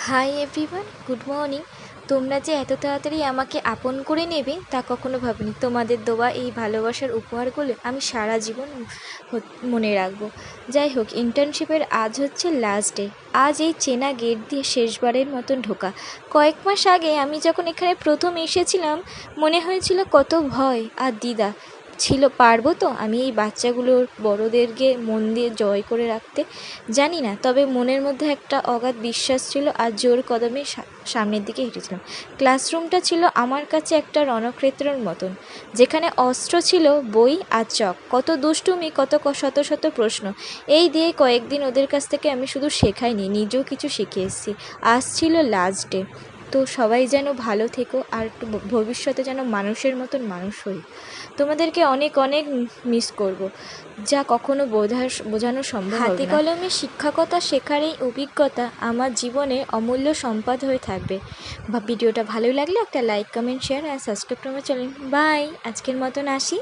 Hi everyone, good morning. তোমরা যে এত তাড়াতাড়ি আমাকে আপন করে নেবে তা কখনো ভাবিনি। তোমাদের দেওয়া এই ভালোবাসার উপহারগুলো আমি সারা জীবন মনে রাখবো। যাই হোক, ইন্টার্নশিপের আজ হচ্ছে লাস্ট ডে। আজ এই চেনা গেট দিয়ে শেষবারের মতন ঢোকা। কয়েক মাস আগে আমি যখন এখানে প্রথম এসেছিলাম মনে হয়েছিল কত ভয় আর দ্বিধা ছিল, পারবো তো আমি এই বাচ্চাগুলোর বড়োদেরকে মন দিয়ে জয় করে রাখতে। জানি না, তবে মনের মধ্যে একটা অগাধ বিশ্বাস ছিল আর জোর কদমে সামনের দিকে হেঁটেছিলাম। ক্লাসরুমটা ছিল আমার কাছে একটা রণক্ষেত্রের মতন, যেখানে অস্ত্র ছিল বই আর চক, কত দুষ্টুমি, কত শত শত প্রশ্ন। এই দিয়ে কয়েকদিন ওদের কাছ থেকে আমি শুধু শেখাইনি, নিজেও কিছু শিখে এসেছি। আজ ছিল লাস্ট ডে। তো সবাই যেন ভালো থেকো আর একটু ভবিষ্যতে যেন মানুষের মতন মানুষ হই। তোমাদেরকে অনেক অনেক মিস করব, যা কখনো বোঝানো সম্ভব হবে না। হাতে কলমে শিক্ষকতা শেখার এই অভিজ্ঞতা আমার জীবনে অমূল্য সম্পদ হয়ে থাকবে। ভিডিওটা ভালো লাগলে একটা লাইক, কমেন্ট, শেয়ার আর সাবস্ক্রাইব করে আমার চ্যানেল। বাই, আজকের মতন আসি।